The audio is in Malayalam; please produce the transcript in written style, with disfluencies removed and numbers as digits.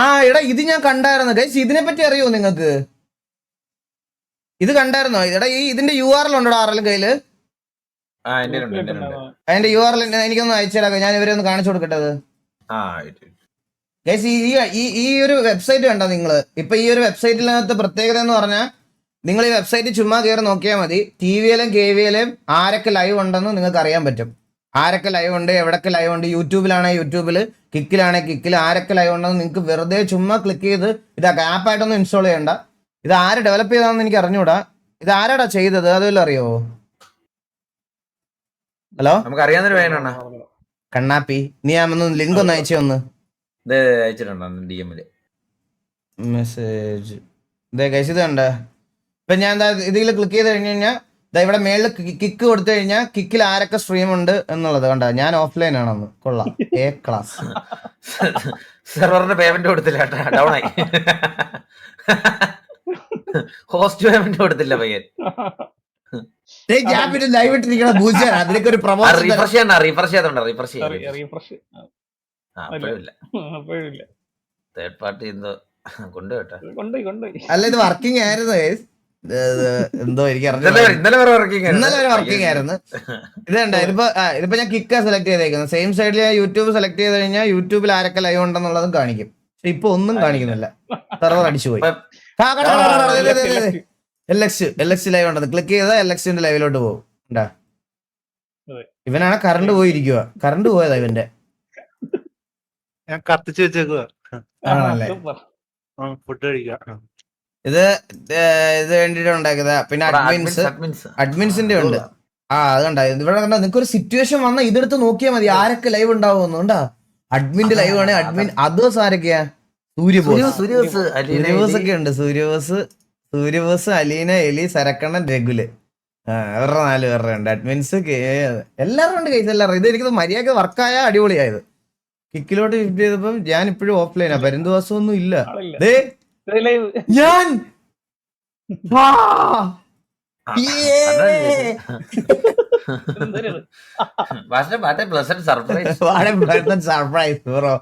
ആ എടാ ഇത് ഞാൻ കണ്ടായിരുന്നു ഗൈസ്. ഇതിനെ പറ്റി അറിയോ നിങ്ങക്ക്? ഇത് കണ്ടായിരുന്നോ? എടാ ഇതിന്റെ URL ഉണ്ടോ ആരെങ്കിലും കയ്യില്? അതിന്റെ URL എനിക്കൊന്ന് അയച്ചുതരാം. ഞാൻ ഇവരെ ഒന്ന് കാണിച്ചു കൊടുക്കട്ടെ. ഗൈസ് ഈ ഒരു വെബ്സൈറ്റ് കണ്ടോ നിങ്ങള്? ഇപ്പൊ ഈ ഒരു വെബ്സൈറ്റിനകത്ത് പ്രത്യേകത എന്ന് പറഞ്ഞാൽ നിങ്ങൾ ഈ വെബ്സൈറ്റ് ചുമ്മാ കയറി നോക്കിയാൽ മതി. TVയിലും KVയിലും ആരൊക്കെ ലൈവ് ഉണ്ടെന്ന് നിങ്ങൾക്ക് അറിയാൻ പറ്റും. ആരൊക്കെ ലൈവ് ഉണ്ട്, എവിടൊക്കെ ലൈവ് ഉണ്ട്. യൂട്യൂബിലാണെങ്കിൽ യൂട്യൂബിൽ, കിക്കിലാണെങ്കിൽ കിക്കിൽ ആരൊക്കെ ലൈവ് ഉണ്ടെന്ന് നിങ്ങൾക്ക് വെറുതെ ചുമ്മാ ക്ലിക്ക് ചെയ്ത് ഇതാക്കാം. ആപ്പായിട്ടൊന്നും ഇൻസ്റ്റാൾ ചെയ്യണ്ട. ഇത് ആര് ഡെവലപ്പ് ചെയ്താന്ന് എനിക്ക് അറിഞ്ഞൂടാ. ഇത് ആരാടാ ചെയ്തത്? അതുവല്ലോ അറിയോ? ഹലോ, നമുക്ക് അറിയാവുന്നൊരു വേണ കണ്ണാപ്പി, നീ ഒന്ന് ലിങ്ക് ഒന്ന് അയച്ചു ഒന്ന്. മെസ്സേജ് ഇത് കണ്ട. ഇപ്പൊ ഞാൻ എന്താ ഇതിൽ ക്ലിക്ക് ചെയ്ത് കഴിഞ്ഞ് കഴിഞ്ഞാൽ ഇവിടെ മേളിൽ കിക്ക് കൊടുത്തു കഴിഞ്ഞാൽ കിക്കിൽ ആരൊക്കെ സ്ട്രീം ഉണ്ട് എന്നുള്ളത് കണ്ട. ഞാൻ ഓഫ്ലൈൻ ആണെന്ന്. കൊള്ളാം, A ക്ലാസ്. സെർവറിന്റെ പേയ്മെന്റ് കൊടുത്തില്ല, ഡൗൺ ആയി. ഹോസ്റ്റ് പേയ്മെന്റ് കൊടുത്തില്ല പയ്യൻ. ലൈവ് ഇട്ടിരിക്കണ പൂജ. അതിനൊക്കെ ഒരു പ്രൊമോഷൻ റീഫ്രഷ് ചെയ്യണ്ട. റീഫ്രഷ് ചെയ്തോണ്ട. റീഫ്രഷ് തേർഡ് പാർട്ടി എന്തോ കൊണ്ടുപോട്ടെ. അല്ല ഇത് വർക്കിംഗ് ആയിരുന്നു എന്തോ എനിക്ക് ഇന്നലെ വരെ വർക്കിംഗ് ആയിരുന്നു. ഇത് കണ്ട. ഇതിപ്പോ ഞാൻ കിക്കാ സെലക്ട് ചെയ്തേക്കുന്നത്. സെയിം സൈഡിൽ ഞാൻ യൂട്യൂബ് സെലക്ട് ചെയ്ത് കഴിഞ്ഞാൽ യൂട്യൂബിൽ ആരൊക്കെ ലൈവ് ഉണ്ടെന്നുള്ളതും കാണിക്കും. പക്ഷെ ഇപ്പൊ ഒന്നും കാണിക്കുന്നില്ല. സെർവർ അടിച്ചുപോയി. LX ലൈവ് ഉണ്ടെന്ന് ക്ലിക്ക് ചെയ്താൽ LXന്റെ ലൈവിലോട്ട് പോകും. ഉണ്ടാ ഇവനാണ് കറണ്ട് പോയിരിക്കുക. കറണ്ട് പോയതാ ഇവന്റെ. ഞാൻ കത്തിച്ചു വെച്ചേക്കുക. ഫുഡ് കഴിക്കാം. ഇത് വേണ്ടിട്ട് ഉണ്ടാക്കിയതാ. പിന്നെ അഡ്മിൻസിന്റെ ഉണ്ട്. അത് കണ്ട. ഇവിടെ കണ്ട. നിങ്ങൾക്ക് ഒരു സിറ്റുവേഷൻ വന്ന ഇതെടുത്ത് നോക്കിയാൽ മതി ആരൊക്കെ ലൈവ് ഉണ്ടാവുമെന്ന്. ഉണ്ടാ അഡ്മിന്റെ ലൈവ് ആണ്. അഡ്മിൻ അതേഴ്സ് ആരൊക്കെയാ? സൂര്യബോസ് ഒക്കെ ഉണ്ട്. സൂര്യബോസ്, അലീന, എലി, സരക്കണ്ണൻ, രഘുല്. അവരുടെ 4 പേരുടെ ഉണ്ട്. അഡ്മിൻസ് എല്ലാവരും ഉണ്ട്. കൈസ് എല്ലാവരും. ഇത് എനിക്ക് മര്യാദ വർക്കായ അടിപൊളിയായത്. കിക്കിലോട്ട് ഷിഫ്റ്റ് ചെയ്തപ്പോ ഞാൻ ഇപ്പോഴും ഓഫ്ലൈനാ. പരന്തുവാസം ഒന്നും ഇല്ല. ഞാൻ സർപ്രൈസ് ബ്രോ.